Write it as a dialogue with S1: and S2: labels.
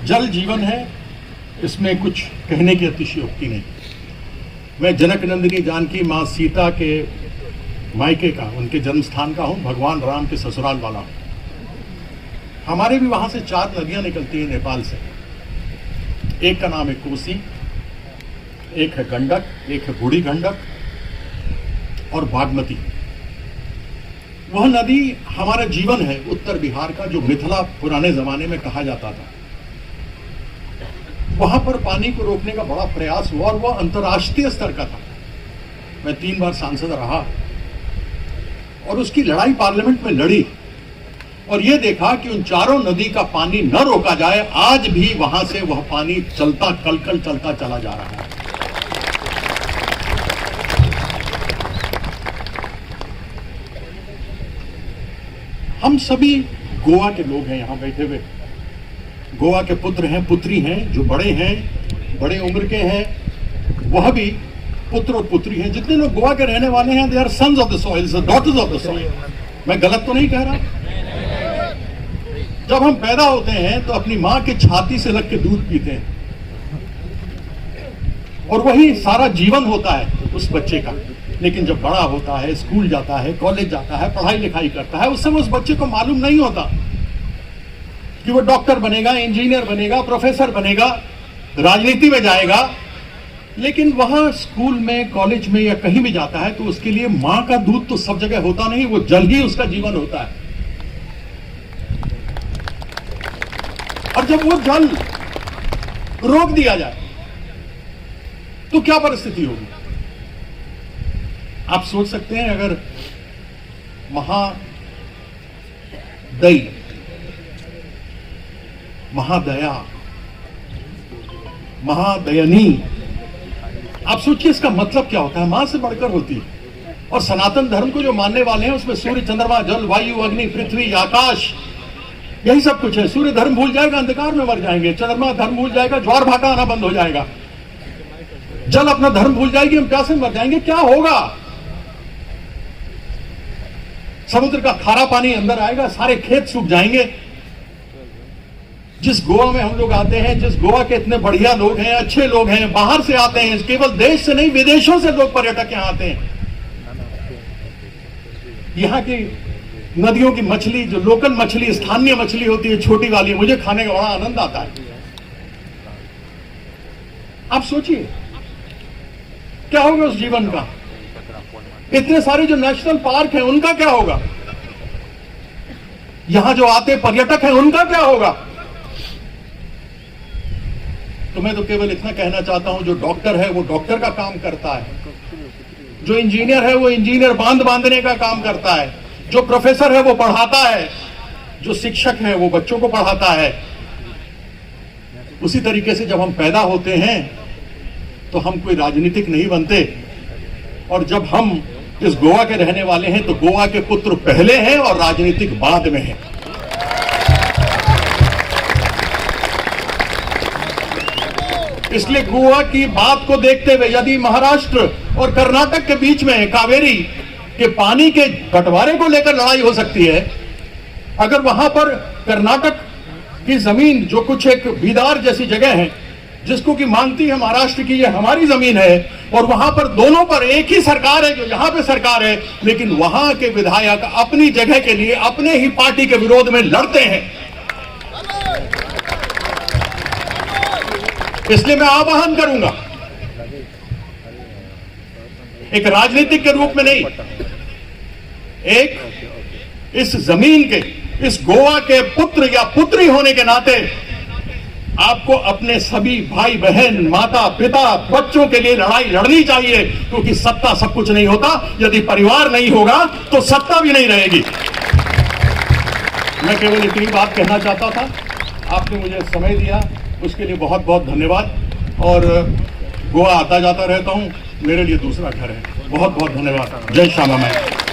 S1: जल जीवन है, इसमें कुछ कहने की अतिशयोक्ति नहीं। मैं जनक नंदिनी जानकी माँ सीता के मायके का, उनके जन्म स्थान का हूँ, भगवान राम के ससुराल वाला हूँ। हमारे भी वहाँ से 4 नदियाँ निकलती हैं नेपाल से। एक का नाम है कोसी, एक है गंडक, एक है बूढ़ी गंडक और बागमती। वह नदी हमारा जीवन है, उत्तर बिहार का, जो मिथिला पुराने जमाने में कहा जाता था। वहां पर पानी को रोकने का बड़ा प्रयास हुआ और वह अंतर्राष्ट्रीय स्तर का था। मैं 3 बार सांसद रहा और उसकी लड़ाई पार्लियामेंट में लड़ी और यह देखा कि उन 4 नदी का पानी न रोका जाए। आज भी वहां से वह पानी चलता कल चलता चला जा रहा है। हम सभी गोवा के लोग हैं यहां बैठे हुए, गोवा के पुत्र हैं, पुत्री हैं, जो बड़े हैं, बड़े उम्र के हैं, वह भी पुत्र और पुत्री हैं। जितने लोग गोवा के रहने वाले हैं, they are sons of the soil, daughters of the soil. मैं गलत तो नहीं कह रहा। जब हम पैदा होते हैं तो अपनी मां की छाती से लग के दूध पीते हैं और वही सारा जीवन होता है उस बच्चे का। लेकिन जब बड़ा होता है, स्कूल जाता है, कॉलेज जाता है, पढ़ाई लिखाई करता है, उस समय उस बच्चे को मालूम नहीं होता कि वो डॉक्टर बनेगा, इंजीनियर बनेगा, प्रोफेसर बनेगा, राजनीति में जाएगा। लेकिन वह स्कूल में, कॉलेज में या कहीं भी जाता है तो उसके लिए मां का दूध तो सब जगह होता नहीं, वो जल ही उसका जीवन होता है। और जब वो जल रोक दिया जाए तो क्या परिस्थिति होगी? आप सोच सकते हैं, अगर महादयी, महादया, महादयनी, आप सोचिए इसका मतलब क्या होता है। मां से बढ़कर होती है। और सनातन धर्म को जो मानने वाले हैं उसमें सूर्य, चंद्रमा, जल, वायु, अग्नि, पृथ्वी, आकाश, यही सब कुछ है। सूर्य धर्म भूल जाएगा, अंधकार में मर जाएंगे। चंद्रमा धर्म भूल जाएगा, ज्वार भाटा आना बंद हो जाएगा। जल अपना धर्म भूल जाएगी, हम प्यासे मर जाएंगे। क्या होगा? समुद्र का खारा पानी अंदर आएगा, सारे खेत सूख जाएंगे। जिस गोवा में हम लोग आते हैं, जिस गोवा के इतने बढ़िया लोग हैं, अच्छे लोग हैं, बाहर से आते हैं, केवल देश से नहीं विदेशों से लोग पर्यटक यहां आते हैं। यहां की नदियों की मछली, जो लोकल मछली, स्थानीय मछली होती है, छोटी वाली, मुझे खाने का बड़ा आनंद आता है। आप सोचिए क्या होगा उस जीवन का। इतने सारे जो नेशनल पार्क हैं उनका क्या होगा? यहां जो आते पर्यटक हैं उनका क्या होगा? तो मैं तो केवल इतना कहना चाहता हूं, जो डॉक्टर है वो डॉक्टर का काम करता है, जो इंजीनियर है वो इंजीनियर बांध बांधने का काम करता है, जो प्रोफेसर है वो पढ़ाता है, जो शिक्षक है वो बच्चों को पढ़ाता है। उसी तरीके से जब हम पैदा होते हैं तो हम कोई राजनीतिक नहीं बनते। और जब हम इस गोवा के रहने वाले हैं तो गोवा के पुत्र पहले हैं और राजनीतिक बाद में हैं। इसलिए गोवा की बात को देखते हुए यदि महाराष्ट्र और कर्नाटक के बीच में कावेरी के पानी के बंटवारे को लेकर लड़ाई हो सकती है, अगर वहां पर कर्नाटक की जमीन, जो कुछ एक बीदार जैसी जगह है जिसको कि मानती है महाराष्ट्र की ये हमारी जमीन है, और वहां पर दोनों पर एक ही सरकार है जो यहां पे सरकार है, लेकिन वहां के विधायक अपनी जगह के लिए अपने ही पार्टी के विरोध में लड़ते हैं। इसलिए मैं आह्वान करूंगा, एक राजनीतिक के रूप में नहीं, एक इस जमीन के, इस गोवा के पुत्र या पुत्री होने के नाते आपको अपने सभी भाई बहन, माता पिता, बच्चों के लिए लड़ाई लड़नी चाहिए, क्योंकि सत्ता सब कुछ नहीं होता। यदि परिवार नहीं होगा तो सत्ता भी नहीं रहेगी। मैं केवल इतनी बात कहना चाहता था। आपने मुझे समय दिया, उसके लिए बहुत बहुत धन्यवाद। और गोवा आता जाता रहता हूं, मेरे लिए दूसरा घर है। बहुत बहुत धन्यवाद। जय श्यामा माई।